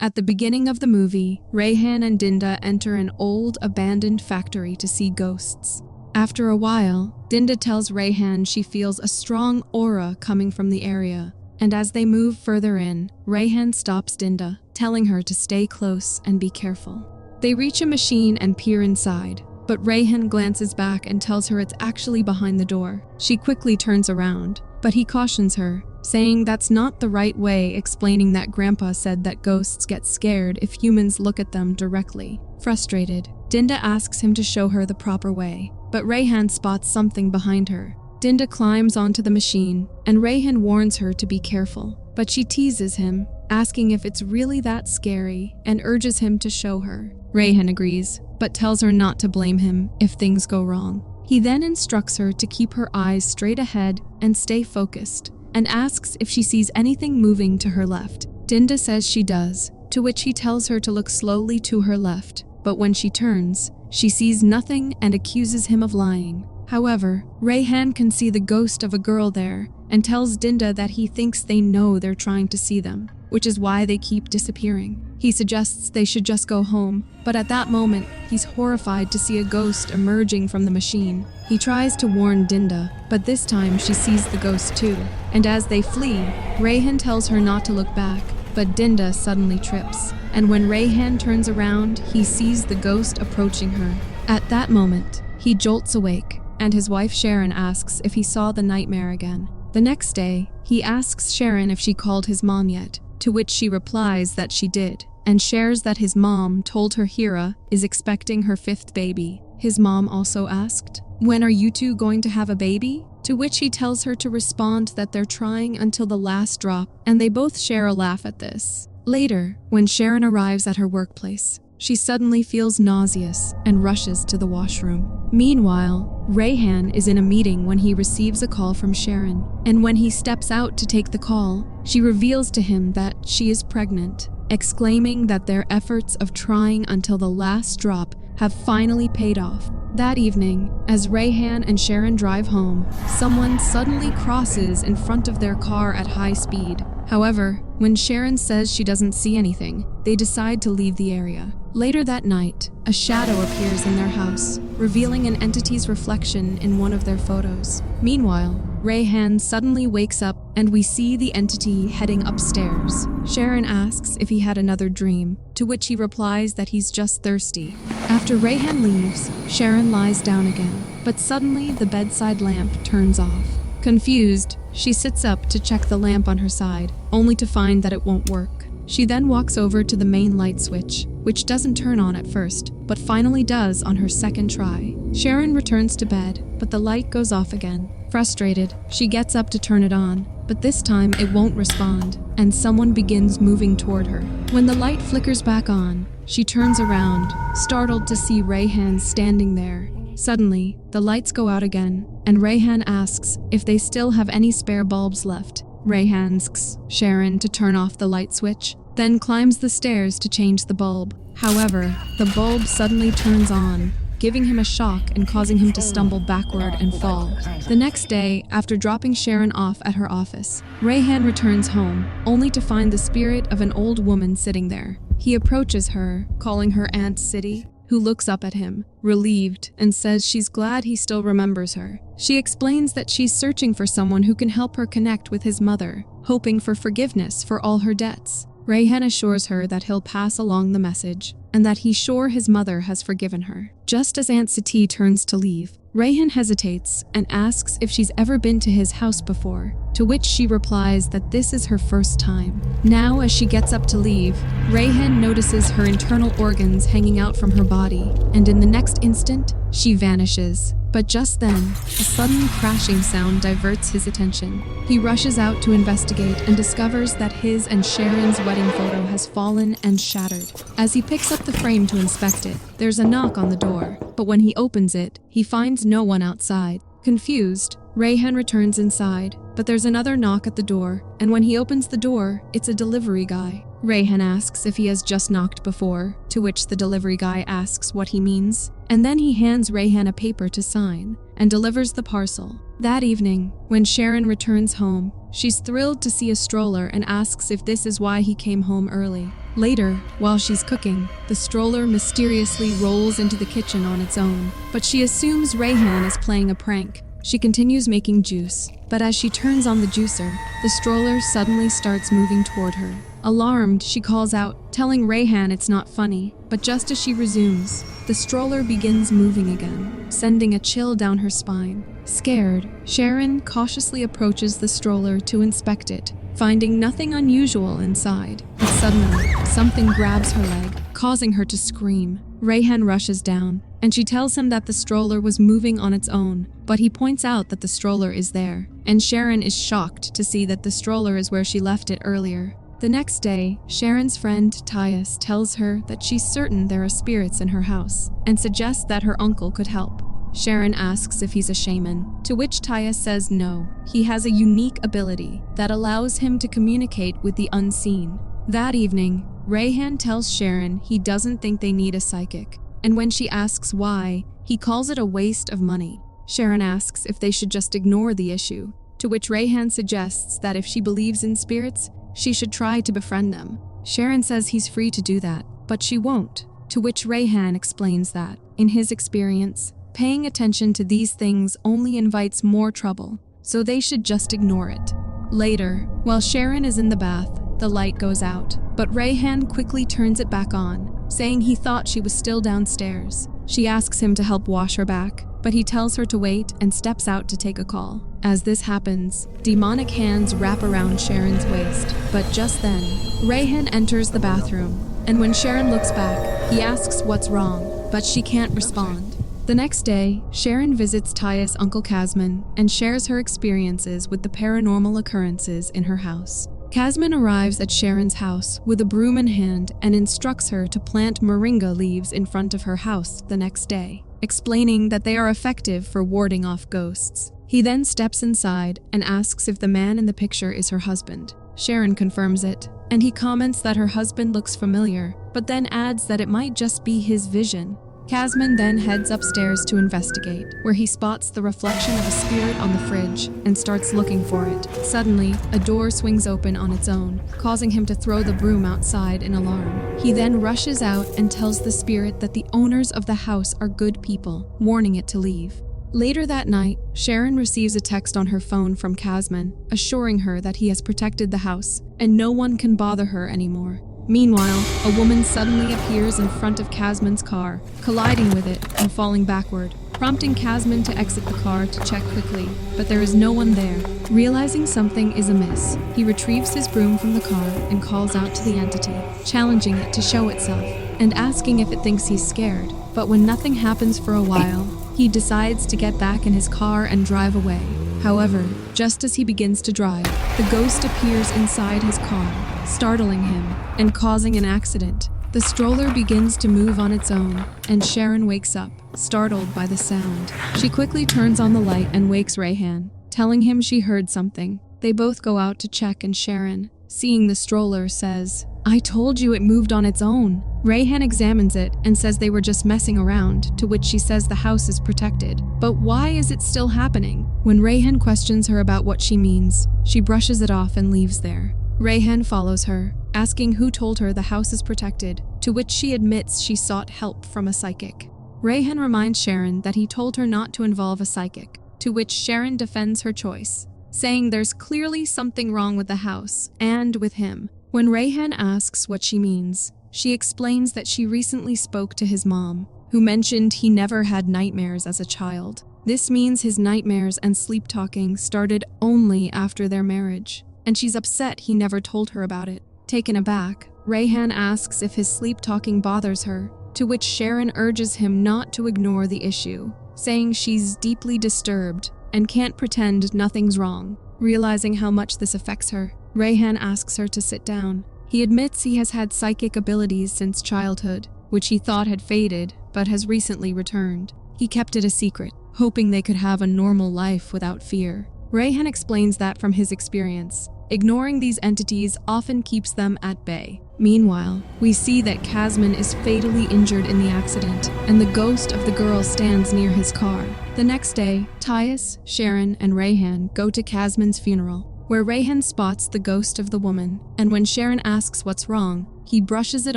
At the beginning of the movie, Rayhan and Dinda enter an old, abandoned factory to see ghosts. After a while, Dinda tells Rayhan she feels a strong aura coming from the area, and as they move further in, Rayhan stops Dinda, telling her to stay close and be careful. They reach a machine and peer inside, but Rayhan glances back and tells her it's actually behind the door. She quickly turns around, but he cautions her, saying that's not the right way, explaining that Grandpa said that ghosts get scared if humans look at them directly. Frustrated, Dinda asks him to show her the proper way, but Rayhan spots something behind her. Dinda climbs onto the machine, and Rayhan warns her to be careful, but she teases him, asking if it's really that scary, and urges him to show her. Rayhan agrees, but tells her not to blame him if things go wrong. He then instructs her to keep her eyes straight ahead and stay focused, and asks if she sees anything moving to her left. Dinda says she does, to which he tells her to look slowly to her left, but when she turns, she sees nothing and accuses him of lying. However, Rayhan can see the ghost of a girl there and tells Dinda that he thinks they know they're trying to see them, which is why they keep disappearing. He suggests they should just go home, but at that moment, he's horrified to see a ghost emerging from the machine. He tries to warn Dinda, but this time she sees the ghost too, and as they flee, Rayhan tells her not to look back, but Dinda suddenly trips, and when Rayhan turns around, he sees the ghost approaching her. At that moment, he jolts awake, and his wife Sharon asks if he saw the nightmare again. The next day, he asks Sharon if she called his mom yet, to which she replies that she did, and shares that his mom told her Hira is expecting her 5th baby. His mom also asked, "When are you two going to have a baby?" To which he tells her to respond that they're trying until the last drop, and they both share a laugh at this. Later, when Sharon arrives at her workplace, she suddenly feels nauseous and rushes to the washroom. Meanwhile, Rayhan is in a meeting when he receives a call from Sharon, and when he steps out to take the call, she reveals to him that she is pregnant, exclaiming that their efforts of trying until the last drop have finally paid off. That evening, as Rayhan and Sharon drive home, someone suddenly crosses in front of their car at high speed. However, when Sharon says she doesn't see anything, they decide to leave the area. Later that night, a shadow appears in their house, revealing an entity's reflection in one of their photos. Meanwhile, Rayhan suddenly wakes up and we see the entity heading upstairs. Sharon asks if he had another dream, to which he replies that he's just thirsty. After Rayhan leaves, Sharon lies down again, but suddenly the bedside lamp turns off. Confused, she sits up to check the lamp on her side, only to find that it won't work. She then walks over to the main light switch, which doesn't turn on at first, but finally does on her second try. Sharon returns to bed, but the light goes off again. Frustrated, she gets up to turn it on, but this time it won't respond, and someone begins moving toward her. When the light flickers back on, she turns around, startled to see Rayhan standing there. Suddenly, the lights go out again, and Rayhan asks if they still have any spare bulbs left. Rayhan asks Sharon to turn off the light switch, then climbs the stairs to change the bulb. However, the bulb suddenly turns on, giving him a shock and causing him to stumble backward and fall. The next day, after dropping Sharon off at her office, Rayhan returns home, only to find the spirit of an old woman sitting there. He approaches her, calling her Auntie Cti, who looks up at him, relieved, and says she's glad he still remembers her. She explains that she's searching for someone who can help her connect with his mother, hoping for forgiveness for all her debts. Rayhan assures her that he'll pass along the message, and that he's sure his mother has forgiven her. Just as Auntie Cti turns to leave, Rayhan hesitates and asks if she's ever been to his house before, to which she replies that this is her first time. Now, as she gets up to leave, Rayhan notices her internal organs hanging out from her body, and in the next instant, she vanishes. But just then, a sudden crashing sound diverts his attention. He rushes out to investigate and discovers that his and Sharon's wedding photo has fallen and shattered. As he picks up the frame to inspect it, there's a knock on the door, but when he opens it, he finds no one outside. Confused, Rayhan returns inside, but there's another knock at the door, and when he opens the door, it's a delivery guy. Rayhan asks if he has just knocked before, to which the delivery guy asks what he means, and then he hands Rayhan a paper to sign and delivers the parcel. That evening, when Sharon returns home, She's thrilled to see a stroller and asks if this is why he came home early. Later, while she's cooking, the stroller mysteriously rolls into the kitchen on its own, but she assumes Rayhan is playing a prank. She continues making juice, but as she turns on the juicer, the stroller suddenly starts moving toward her. Alarmed, she calls out, telling Rayhan it's not funny, but just as she resumes, the stroller begins moving again, sending a chill down her spine. Scared, Sharon cautiously approaches the stroller to inspect it, finding nothing unusual inside. But suddenly, something grabs her leg, causing her to scream. Rayhan rushes down, and she tells him that the stroller was moving on its own, but he points out that the stroller is there, and Sharon is shocked to see that the stroller is where she left it earlier. The next day, Sharon's friend Tyus tells her that she's certain there are spirits in her house, and suggests that her uncle could help. Sharon asks if he's a shaman, to which Tyus says no, he has a unique ability that allows him to communicate with the unseen. That evening, Rayhan tells Sharon he doesn't think they need a psychic, and when she asks why, he calls it a waste of money. Sharon asks if they should just ignore the issue, to which Rayhan suggests that if she believes in spirits, she should try to befriend them. Sharon says he's free to do that, but she won't, to which Rayhan explains that, in his experience, paying attention to these things only invites more trouble, so they should just ignore it. Later, while Sharon is in the bath, the light goes out, but Rayhan quickly turns it back on, saying he thought she was still downstairs. She asks him to help wash her back, but he tells her to wait and steps out to take a call. As this happens, demonic hands wrap around Sharon's waist, but just then, Rayhan enters the bathroom, and when Sharon looks back, he asks what's wrong, but she can't respond. The next day, Sharon visits Tyus' Uncle Kazman and shares her experiences with the paranormal occurrences in her house. Kazman arrives at Sharon's house with a broom in hand and instructs her to plant moringa leaves in front of her house the next day, explaining that they are effective for warding off ghosts. He then steps inside and asks if the man in the picture is her husband. Sharon confirms it, and he comments that her husband looks familiar, but then adds that it might just be his vision. Kazman then heads upstairs to investigate, where he spots the reflection of a spirit on the fridge and starts looking for it. Suddenly, a door swings open on its own, causing him to throw the broom outside in alarm. He then rushes out and tells the spirit that the owners of the house are good people, warning it to leave. Later that night, Sharon receives a text on her phone from Kazman, assuring her that he has protected the house and no one can bother her anymore. Meanwhile, a woman suddenly appears in front of Kazman's car, colliding with it and falling backward, prompting Kazman to exit the car to check quickly, but there is no one there. Realizing something is amiss, he retrieves his broom from the car and calls out to the entity, challenging it to show itself, and asking if it thinks he's scared. But when nothing happens for a while, he decides to get back in his car and drive away. However, just as he begins to drive, the ghost appears inside his car, startling him and causing an accident. The stroller begins to move on its own, and Sharon wakes up, startled by the sound. She quickly turns on the light and wakes Rayhan, telling him she heard something. They both go out to check, and Sharon, seeing the stroller, says, "I told you it moved on its own." Rayhan examines it and says they were just messing around, to which she says the house is protected. But why is it still happening? When Rayhan questions her about what she means, she brushes it off and leaves there. Rayhan follows her, asking who told her the house is protected, to which she admits she sought help from a psychic. Rayhan reminds Sharon that he told her not to involve a psychic, to which Sharon defends her choice, saying there's clearly something wrong with the house and with him. When Rayhan asks what she means, she explains that she recently spoke to his mom, who mentioned he never had nightmares as a child. This means his nightmares and sleep-talking started only after their marriage, and she's upset he never told her about it. Taken aback, Rayhan asks if his sleep-talking bothers her, to which Sharon urges him not to ignore the issue, saying she's deeply disturbed and can't pretend nothing's wrong. Realizing how much this affects her, Rayhan asks her to sit down. He admits he has had psychic abilities since childhood, which he thought had faded, but has recently returned. He kept it a secret, hoping they could have a normal life without fear. Rayhan explains that from his experience, ignoring these entities often keeps them at bay. Meanwhile, we see that Kazman is fatally injured in the accident, and the ghost of the girl stands near his car. The next day, Tyus, Sharon, and Rayhan go to Kazman's funeral. where Rayhan spots the ghost of the woman, and when Sharon asks what's wrong, he brushes it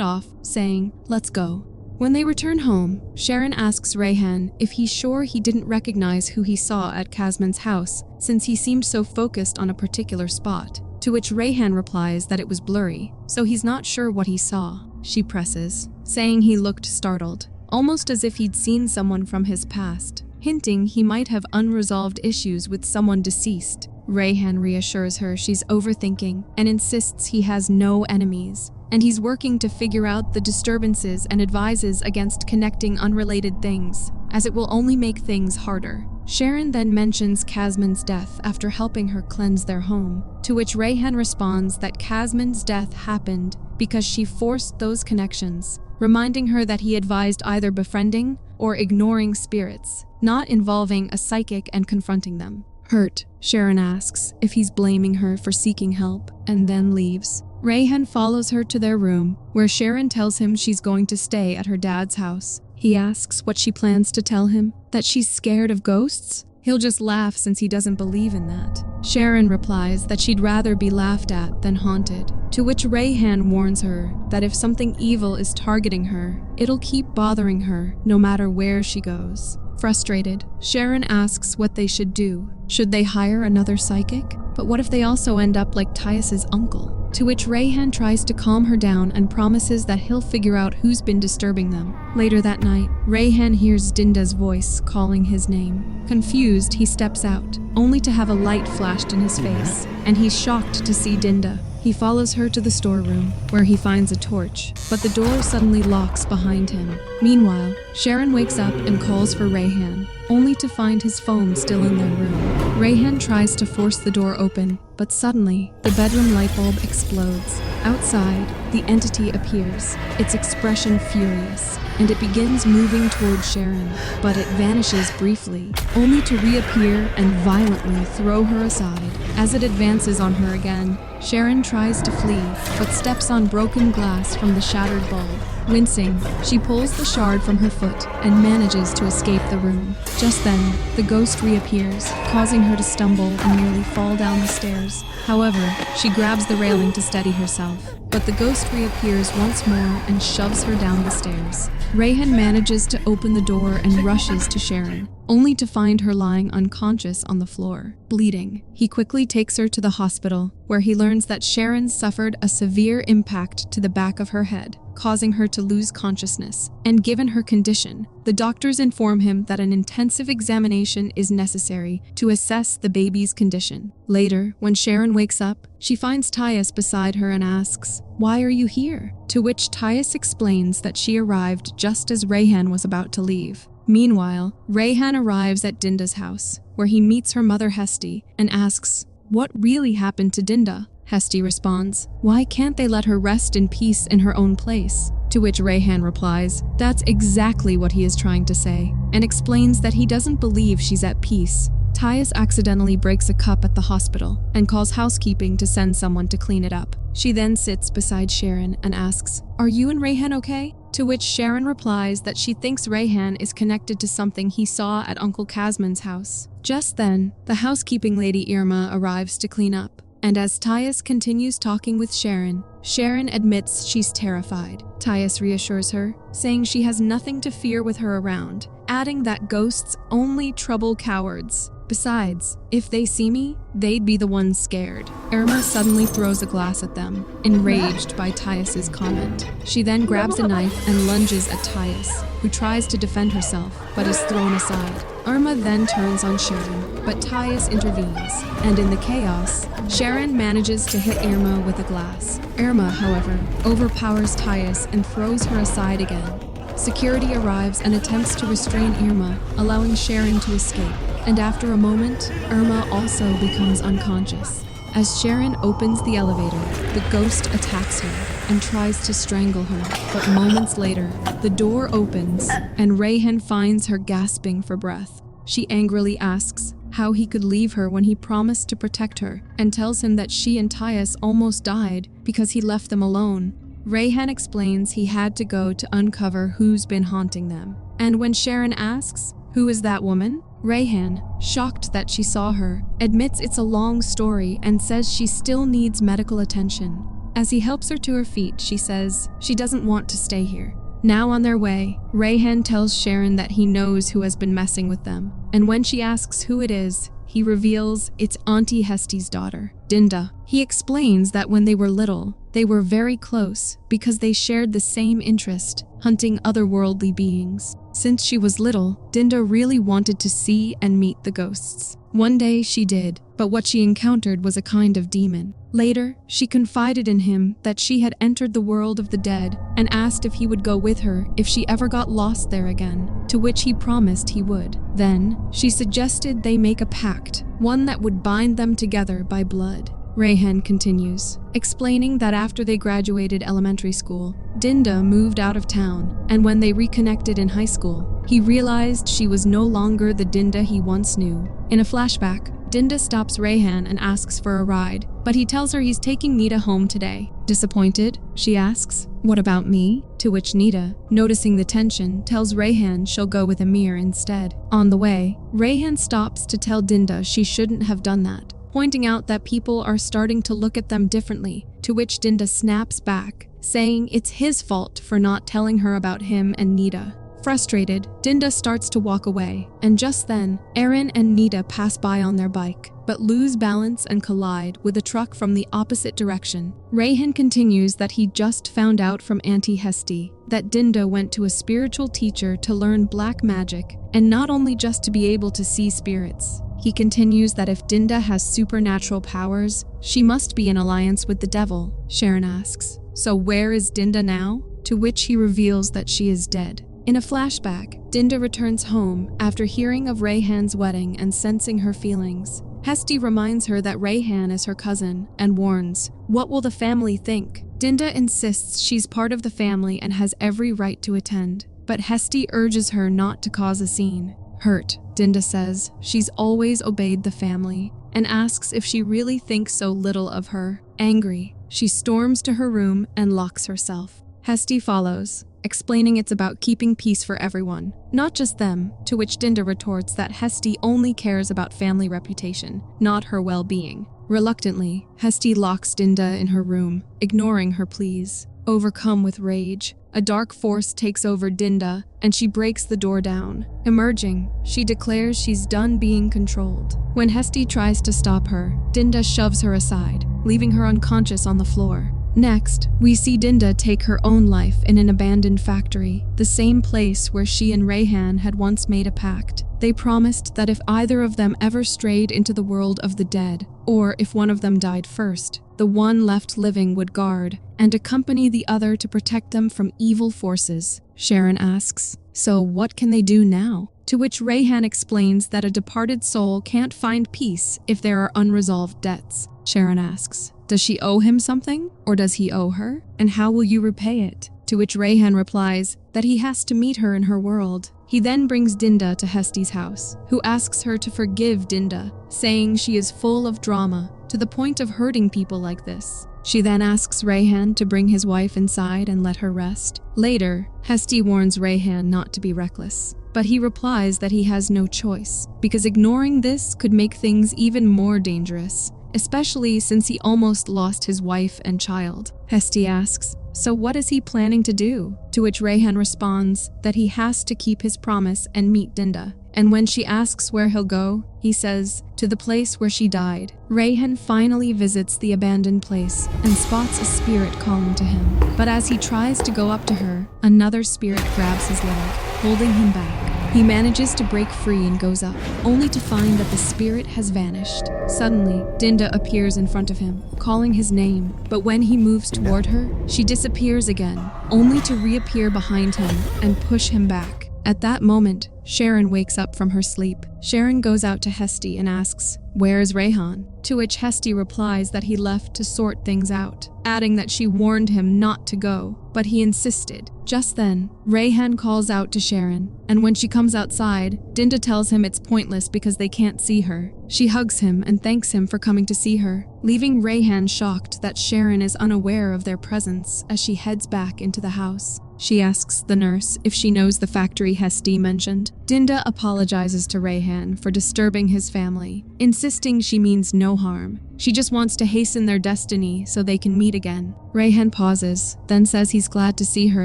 off, saying, "Let's go." When they return home, Sharon asks Rayhan if he's sure he didn't recognize who he saw at Casman's house, since he seemed so focused on a particular spot. To which Rayhan replies that it was blurry, so he's not sure what he saw. She presses, saying he looked startled, almost as if he'd seen someone from his past, hinting he might have unresolved issues with someone deceased. Rayhan reassures her she's overthinking and insists he has no enemies, and he's working to figure out the disturbances and advises against connecting unrelated things, as it will only make things harder. Sharon then mentions Casman's death after helping her cleanse their home, to which Rayhan responds that Casman's death happened because she forced those connections, reminding her that he advised either befriending or ignoring spirits, not involving a psychic and confronting them. Hurt, Sharon asks if he's blaming her for seeking help, and then leaves. Rayhan follows her to their room, where Sharon tells him she's going to stay at her dad's house. He asks what she plans to tell him, that she's scared of ghosts? He'll just laugh since he doesn't believe in that. Sharon replies that she'd rather be laughed at than haunted, to which Rayhan warns her that if something evil is targeting her, it'll keep bothering her no matter where she goes. Frustrated, Sharon asks what they should do. Should they hire another psychic? But what if they also end up like Tyus's uncle? To which Rayhan tries to calm her down and promises that he'll figure out who's been disturbing them. Later that night, Rayhan hears Dinda's voice calling his name. Confused, he steps out, only to have a light flashed in his face, and he's shocked to see Dinda. He follows her to the storeroom, where he finds a torch, but the door suddenly locks behind him. Meanwhile, Sharon wakes up and calls for Rayhan, only to find his phone still in their room. Rayhan tries to force the door open, but suddenly, the bedroom light bulb explodes. Outside, the entity appears, its expression furious, and it begins moving toward Sharon, but it vanishes briefly, only to reappear and violently throw her aside. As it advances on her again, Sharon tries to flee, but steps on broken glass from the shattered bulb. Wincing, she pulls the shard from her foot and manages to escape the room. Just then, the ghost reappears, causing her to stumble and nearly fall down the stairs. However, she grabs the railing to steady herself, but the ghost reappears once more and shoves her down the stairs. Rayhan manages to open the door and rushes to Sharon, only to find her lying unconscious on the floor, bleeding. He quickly takes her to the hospital, where he learns that Sharon suffered a severe impact to the back of her head, causing her to lose consciousness. And given her condition, the doctors inform him that an intensive examination is necessary to assess the baby's condition. Later, when Sharon wakes up, she finds Tyus beside her and asks, "Why are you here?" To which Tyus explains that she arrived just as Rayhan was about to leave. Meanwhile, Rayhan arrives at Dinda's house, where he meets her mother Hesti and asks, "What really happened to Dinda?" Hesti responds, "Why can't they let her rest in peace in her own place?" To which Rayhan replies, "That's exactly what he is trying to say," and explains that he doesn't believe she's at peace. Tyus accidentally breaks a cup at the hospital and calls housekeeping to send someone to clean it up. She then sits beside Sharon and asks, "Are you and Rayhan okay?" To which Sharon replies that she thinks Rayhan is connected to something he saw at Uncle Casman's house. Just then, the housekeeping lady Irma arrives to clean up, and as Tyus continues talking with Sharon, Sharon admits she's terrified. Tyus reassures her, saying she has nothing to fear with her around, adding that ghosts only trouble cowards. Besides, if they see me, they'd be the ones scared. Irma suddenly throws a glass at them, enraged by Tyus's comment. She then grabs a knife and lunges at Tyus, who tries to defend herself, but is thrown aside. Irma then turns on Sharon, but Tyus intervenes, and in the chaos, Sharon manages to hit Irma with a glass. Irma, however, overpowers Tyus and throws her aside again. Security arrives and attempts to restrain Irma, allowing Sharon to escape. And after a moment, Irma also becomes unconscious. As Sharon opens the elevator, the ghost attacks her and tries to strangle her. But moments later, the door opens and Rayhan finds her gasping for breath. She angrily asks how he could leave her when he promised to protect her, and tells him that she and Tyus almost died because he left them alone. Rayhan explains he had to go to uncover who's been haunting them. And when Sharon asks, "Who is that woman?" Rayhan, shocked that she saw her, admits it's a long story and says she still needs medical attention. As he helps her to her feet, she says she doesn't want to stay here. Now on their way, Rayhan tells Sharon that he knows who has been messing with them, and when she asks who it is, he reveals it's Auntie Cti's daughter, Dinda. He explains that when they were little, they were very close because they shared the same interest, hunting otherworldly beings. Since she was little, Dinda really wanted to see and meet the ghosts. One day she did, but what she encountered was a kind of demon. Later, she confided in him that she had entered the world of the dead and asked if he would go with her if she ever got lost there again, to which he promised he would. Then, she suggested they make a pact, one that would bind them together by blood. Rayhan continues, explaining that after they graduated elementary school, Dinda moved out of town, and when they reconnected in high school, he realized she was no longer the Dinda he once knew. In a flashback, Dinda stops Rayhan and asks for a ride, but he tells her he's taking Nita home today. Disappointed, she asks, "What about me?" To which Nita, noticing the tension, tells Rayhan she'll go with Amir instead. On the way, Rayhan stops to tell Dinda she shouldn't have done that, pointing out that people are starting to look at them differently, to which Dinda snaps back, saying it's his fault for not telling her about him and Nita. Frustrated, Dinda starts to walk away, and just then, Aaron and Nita pass by on their bike, but lose balance and collide with a truck from the opposite direction. Rayhan continues that he just found out from Auntie Cti that Dinda went to a spiritual teacher to learn black magic, and not only just to be able to see spirits. He continues that if Dinda has supernatural powers, she must be in alliance with the devil. Sharon asks, "So where is Dinda now?" To which he reveals that she is dead. In a flashback, Dinda returns home after hearing of Rayhan's wedding and sensing her feelings. Cti reminds her that Rayhan is her cousin and warns, "What will the family think?" Dinda insists she's part of the family and has every right to attend, but Cti urges her not to cause a scene. Hurt, Dinda says she's always obeyed the family and asks if she really thinks so little of her. Angry, she storms to her room and locks herself. Cti follows, explaining it's about keeping peace for everyone, not just them, to which Dinda retorts that Cti only cares about family reputation, not her well-being. Reluctantly, Cti locks Dinda in her room, ignoring her pleas. Overcome with rage, a dark force takes over Dinda, and she breaks the door down. Emerging, she declares she's done being controlled. When Cti tries to stop her, Dinda shoves her aside, leaving her unconscious on the floor. Next, we see Dinda take her own life in an abandoned factory, the same place where she and Rayhan had once made a pact. They promised that if either of them ever strayed into the world of the dead, or if one of them died first, the one left living would guard and accompany the other to protect them from evil forces. Sharon asks, "So what can they do now?" To which Rayhan explains that a departed soul can't find peace if there are unresolved debts. Sharon asks, "Does she owe him something? Or does he owe her? And how will you repay it?" To which Rayhan replies that he has to meet her in her world. He then brings Dinda to Cti's house, who asks her to forgive Dinda, saying she is full of drama, to the point of hurting people like this. She then asks Rayhan to bring his wife inside and let her rest. Later, Cti warns Rayhan not to be reckless, but he replies that he has no choice, because ignoring this could make things even more dangerous, especially since he almost lost his wife and child. Cti asks, "So what is he planning to do?" To which Rayhan responds that he has to keep his promise and meet Dinda. And when she asks where he'll go, he says, "To the place where she died." Rayhan finally visits the abandoned place and spots a spirit calling to him. But as he tries to go up to her, another spirit grabs his leg, holding him back. He manages to break free and goes up, only to find that the spirit has vanished. Suddenly, Dinda appears in front of him, calling his name, but when he moves toward her, she disappears again, only to reappear behind him and push him back. At that moment, Sharon wakes up from her sleep. Sharon goes out to Cti and asks, "Where's Rayhan?" To which Cti replies that he left to sort things out, adding that she warned him not to go, but he insisted. Just then, Rayhan calls out to Sharon, and when she comes outside, Dinda tells him it's pointless because they can't see her. She hugs him and thanks him for coming to see her, leaving Rayhan shocked that Sharon is unaware of their presence as she heads back into the house. She asks the nurse if she knows the factory Hesti mentioned. Dinda apologizes to Rayhan for disturbing his family, insisting she means no harm. She just wants to hasten their destiny so they can meet again. Rayhan pauses, then says he's glad to see her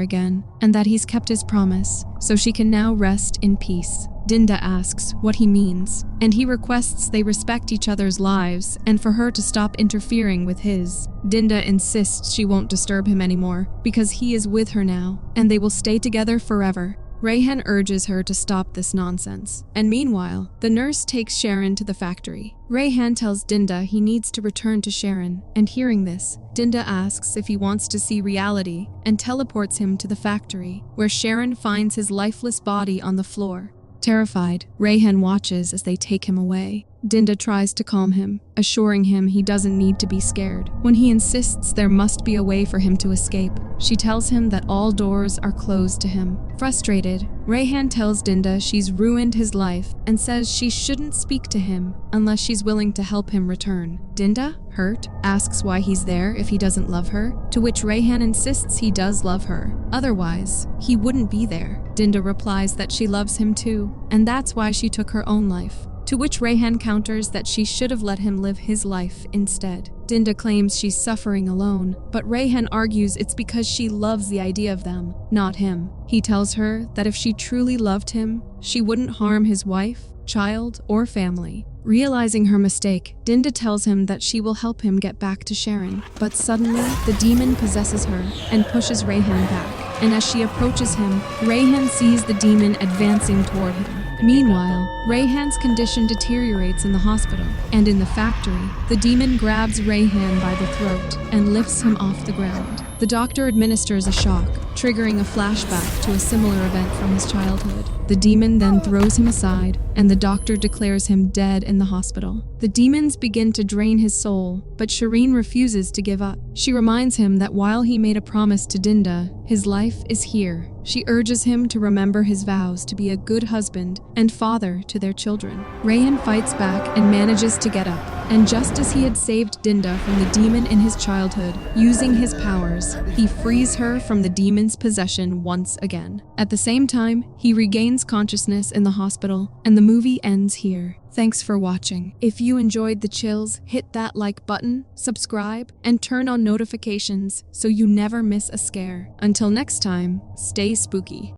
again, and that he's kept his promise, so she can now rest in peace. Dinda asks what he means, and he requests they respect each other's lives and for her to stop interfering with his. Dinda insists she won't disturb him anymore because he is with her now, and they will stay together forever. Rayhan urges her to stop this nonsense, and meanwhile, the nurse takes Sharon to the factory. Rayhan tells Dinda he needs to return to Sharon, and hearing this, Dinda asks if he wants to see reality and teleports him to the factory, where Sharon finds his lifeless body on the floor. Terrified, Rayhan watches as they take him away. Dinda tries to calm him, assuring him he doesn't need to be scared. When he insists there must be a way for him to escape, she tells him that all doors are closed to him. Frustrated, Rayhan tells Dinda she's ruined his life and says she shouldn't speak to him unless she's willing to help him return. Dinda, hurt, asks why he's there if he doesn't love her, to which Rayhan insists he does love her. Otherwise, he wouldn't be there. Dinda replies that she loves him too, and that's why she took her own life. To which Rayhan counters that she should have let him live his life instead. Dinda claims she's suffering alone, but Rayhan argues it's because she loves the idea of them, not him. He tells her that if she truly loved him, she wouldn't harm his wife, child, or family. Realizing her mistake, Dinda tells him that she will help him get back to Sharon, but suddenly, the demon possesses her and pushes Rayhan back. And as she approaches him, Rayhan sees the demon advancing toward him. Meanwhile, Rayhan's condition deteriorates in the hospital, and in the factory, the demon grabs Rayhan by the throat and lifts him off the ground. The doctor administers a shock, triggering a flashback to a similar event from his childhood. The demon then throws him aside, and the doctor declares him dead in the hospital. The demons begin to drain his soul, but Shireen refuses to give up. She reminds him that while he made a promise to Dinda, his life is here. She urges him to remember his vows to be a good husband and father to their children. Rayhan fights back and manages to get up, and just as he had saved Dinda from the demon in his childhood, using his powers, he frees her from the demon's possession once again. At the same time, he regains consciousness in the hospital, and the movie ends here. Thanks for watching. If you enjoyed the chills, hit that like button, subscribe, and turn on notifications so you never miss a scare. Until next time, stay spooky.